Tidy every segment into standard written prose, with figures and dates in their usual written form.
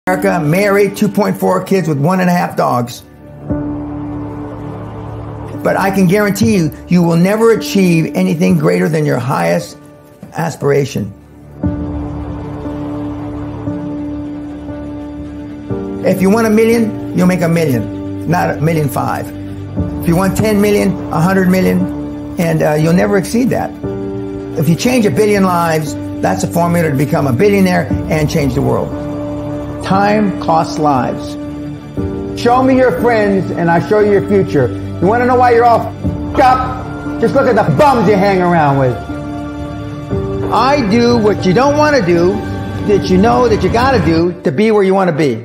America, married, 2.4 kids with 1.5 dogs. But I can guarantee you, you will never achieve anything greater than your highest aspiration. If you want $1 million, you'll make $1 million, not $1.5 million. If you want 10 million, 100 million, and you'll never exceed that. If you change 1 billion lives, that's a formula to become a billionaire and change the world. Time costs lives. Show me your friends and I show you your future. You want to know why you're all f***ed up? Just look at the bums you hang around with. I do what you don't want to do, that you know that you got to do to be where you want to be.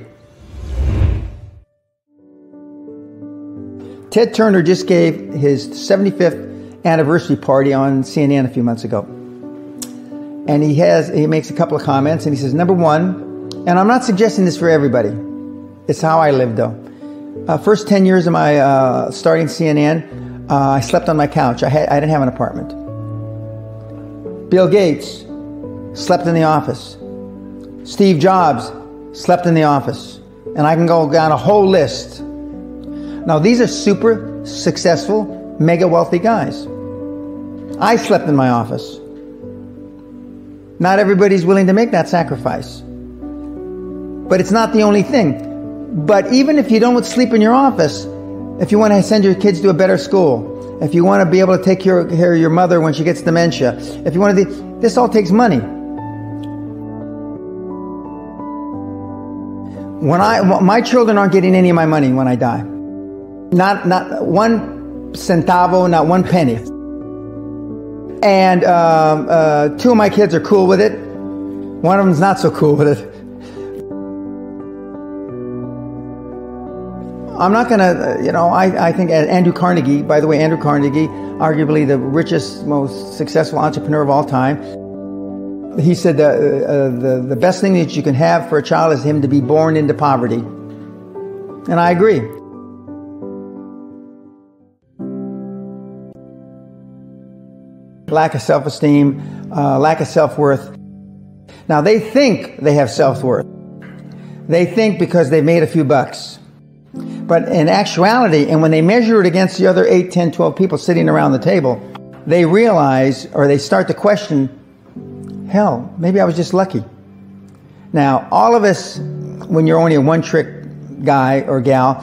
Ted Turner just gave his 75th anniversary party on CNN a few months ago. And he makes a couple of comments and he says, number one, and I'm not suggesting this for everybody. It's how I live, though. First 10 years of my starting CNN, I slept on my couch. I didn't have an apartment. Bill Gates slept in the office. Steve Jobs slept in the office. And I can go down a whole list. Now, these are super successful, mega wealthy guys. I slept in my office. Not everybody's willing to make that sacrifice. But it's not the only thing. But even if you don't sleep in your office, if you want to send your kids to a better school, if you want to be able to take care of your mother when she gets dementia, if you want to do, this all takes money. My children aren't getting any of my money when I die. Not one centavo, not one penny. And 2 of my kids are cool with it. One of them's not so cool with it. I'm not going to, I think Andrew Carnegie, by the way, Andrew Carnegie, arguably the richest, most successful entrepreneur of all time, he said the best thing that you can have for a child is him to be born into poverty. And I agree. Lack of self-esteem, lack of self-worth. Now, they think they have self-worth. They think because they've made a few bucks. But in actuality, and when they measure it against the other 8, 10, 12 people sitting around the table, they realize, or they start to question, hell, maybe I was just lucky. Now, all of us, when you're only a one-trick guy or gal,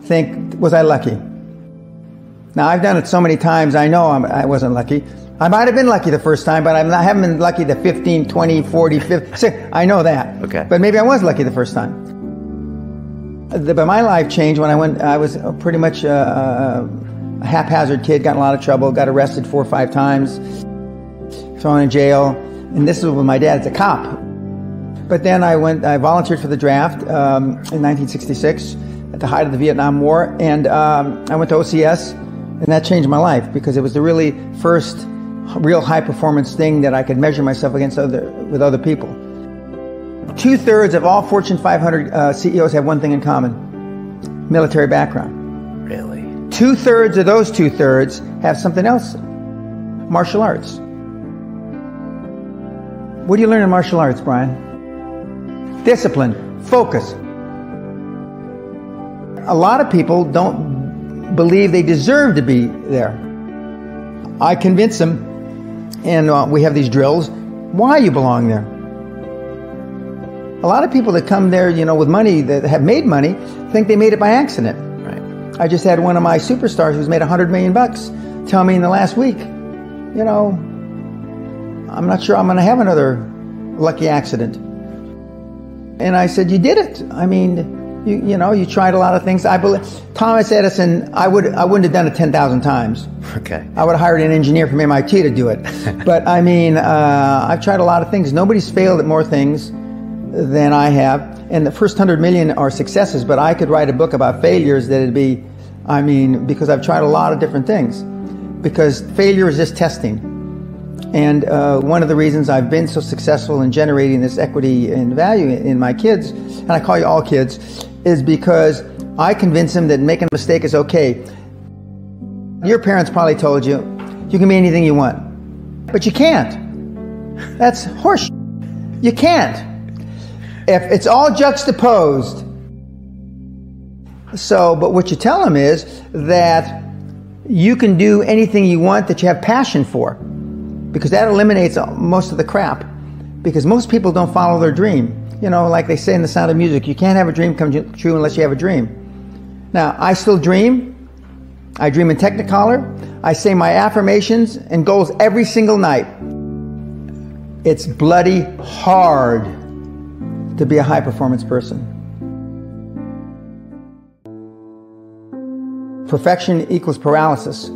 think, was I lucky? Now, I've done it so many times, I know I wasn't lucky. I might have been lucky the first time, but I haven't been lucky the 15, 20, 40, 50. I know that. Okay. But maybe I was lucky the first time. But my life changed when I was pretty much a haphazard kid, got in a lot of trouble, got arrested 4 or 5 times, thrown in jail. And this was when my dad's a cop. But then I volunteered for the draft in 1966 at the height of the Vietnam War. And I went to OCS, and that changed my life because it was the really first real high performance thing that I could measure myself against with other people. 2/3 of all Fortune 500 CEOs have one thing in common: military background. Really? 2/3 of those 2/3 have something else: martial arts. What do you learn in martial arts, Brian? Discipline, focus. A lot of people don't believe they deserve to be there. I convince them, and we have these drills, why you belong there. A lot of people that come there, with money, that have made money, think they made it by accident. Right. I just had one of my superstars who's made $100 million tell me in the last week, I'm not sure I'm going to have another lucky accident. And I said, you did it. I mean, you tried a lot of things. I believe Thomas Edison, I wouldn't have done it 10,000 times. Okay. I would have hired an engineer from MIT to do it. But I mean, I've tried a lot of things. Nobody's failed at more things than I have. And the first 100 million are successes, but I could write a book about failures that'd be, because I've tried a lot of different things. Because failure is just testing. And one of the reasons I've been so successful in generating this equity and value in my kids, and I call you all kids, is because I convince them that making a mistake is okay. Your parents probably told you, you can be anything you want. But you can't. That's horseshit. You can't. if it's all juxtaposed. So, but what you tell them is that you can do anything you want that you have passion for, because that eliminates most of the crap. Because most people don't follow their dream. You know, like they say in The Sound of Music, you can't have a dream come true unless you have a dream. Now, I still dream. I dream in Technicolor. I say my affirmations and goals every single night. It's bloody hard to be a high-performance person. Perfection equals paralysis.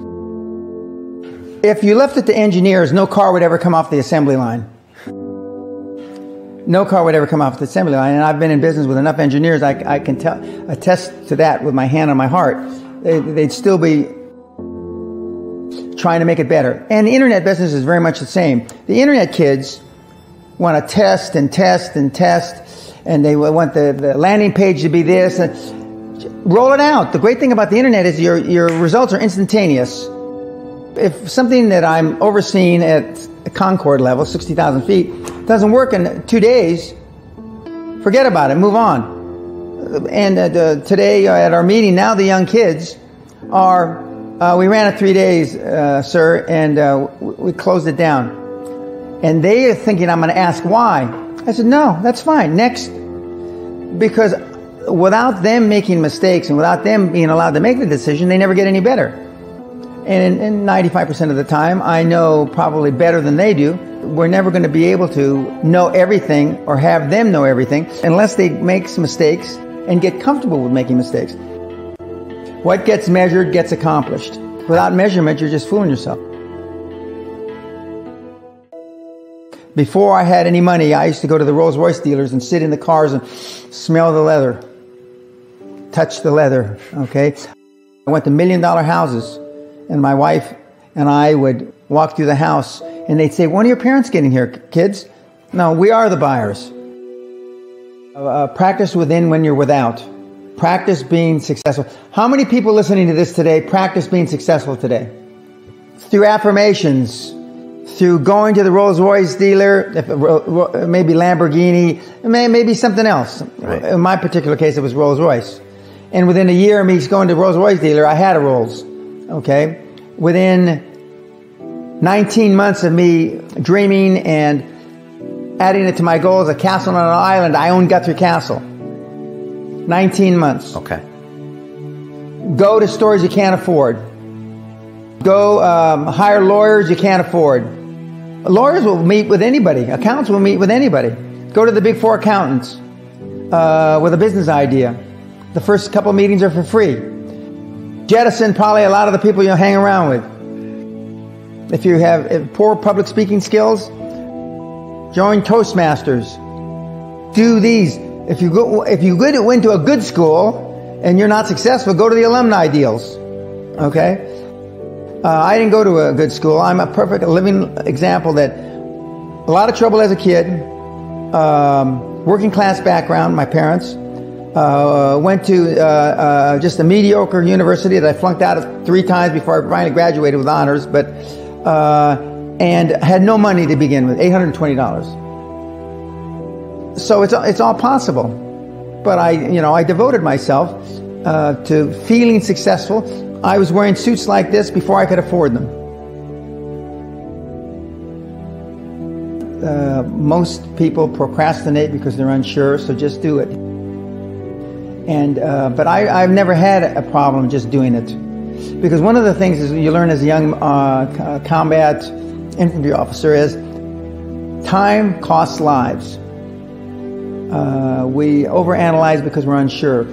If you left it to engineers, no car would ever come off the assembly line. No car would ever come off the assembly line. And I've been in business with enough engineers, I can attest to that with my hand on my heart. They'd still be trying to make it better. And the internet business is very much the same. The internet kids want to test and test and test, and they want the landing page to be this. And roll it out. The great thing about the internet is your results are instantaneous. If something that I'm overseeing at a Concord level, 60,000 feet, doesn't work in 2 days, forget about it, move on. And today at our meeting, now the young kids are, we ran it 3 days, sir, and we closed it down. And they are thinking I'm going to ask why. I said, no, that's fine. Next. Because without them making mistakes and without them being allowed to make the decision, they never get any better. And 95% of the time, I know probably better than they do. We're never going to be able to know everything or have them know everything unless they make some mistakes and get comfortable with making mistakes. What gets measured gets accomplished. Without measurement, you're just fooling yourself. Before I had any money, I used to go to the Rolls-Royce dealers and sit in the cars and smell the leather, touch the leather, okay? I went to $1 million houses, and my wife and I would walk through the house, and they'd say, when are your parents getting here, kids? No, we are the buyers. Practice within when you're without. Practice being successful. How many people listening to this today practice being successful today? Through affirmations, through going to the Rolls-Royce dealer, maybe Lamborghini, maybe something else. Right. In my particular case, it was Rolls-Royce. And within a year of me going to Rolls-Royce dealer, I had a Rolls. Okay? Within 19 months of me dreaming and adding it to my goals, a castle on an island, I own Guthrie Castle. 19 months. Okay. Go to stores you can't afford. Go hire lawyers you can't afford. Lawyers will meet with anybody. Accountants will meet with anybody. Go to the big four accountants with a business idea. The first couple meetings are for free. Jettison probably a lot of the people you'll hang around with. If you have poor public speaking skills, join Toastmasters. Do these. If you went to a good school and you're not successful, go to the alumni deals. Okay? I didn't go to a good school. I'm a perfect living example that a lot of trouble as a kid, working class background, my parents, went to just a mediocre university that I flunked out of 3 times before I finally graduated with honors, but and had no money to begin with, $820. So it's all possible. But I devoted myself to feeling successful. I was wearing suits like this before I could afford them. Most people procrastinate because they're unsure, so just do it. And but I've never had a problem just doing it, because one of the things is you learn as a young combat infantry officer is time costs lives. We overanalyze because we're unsure.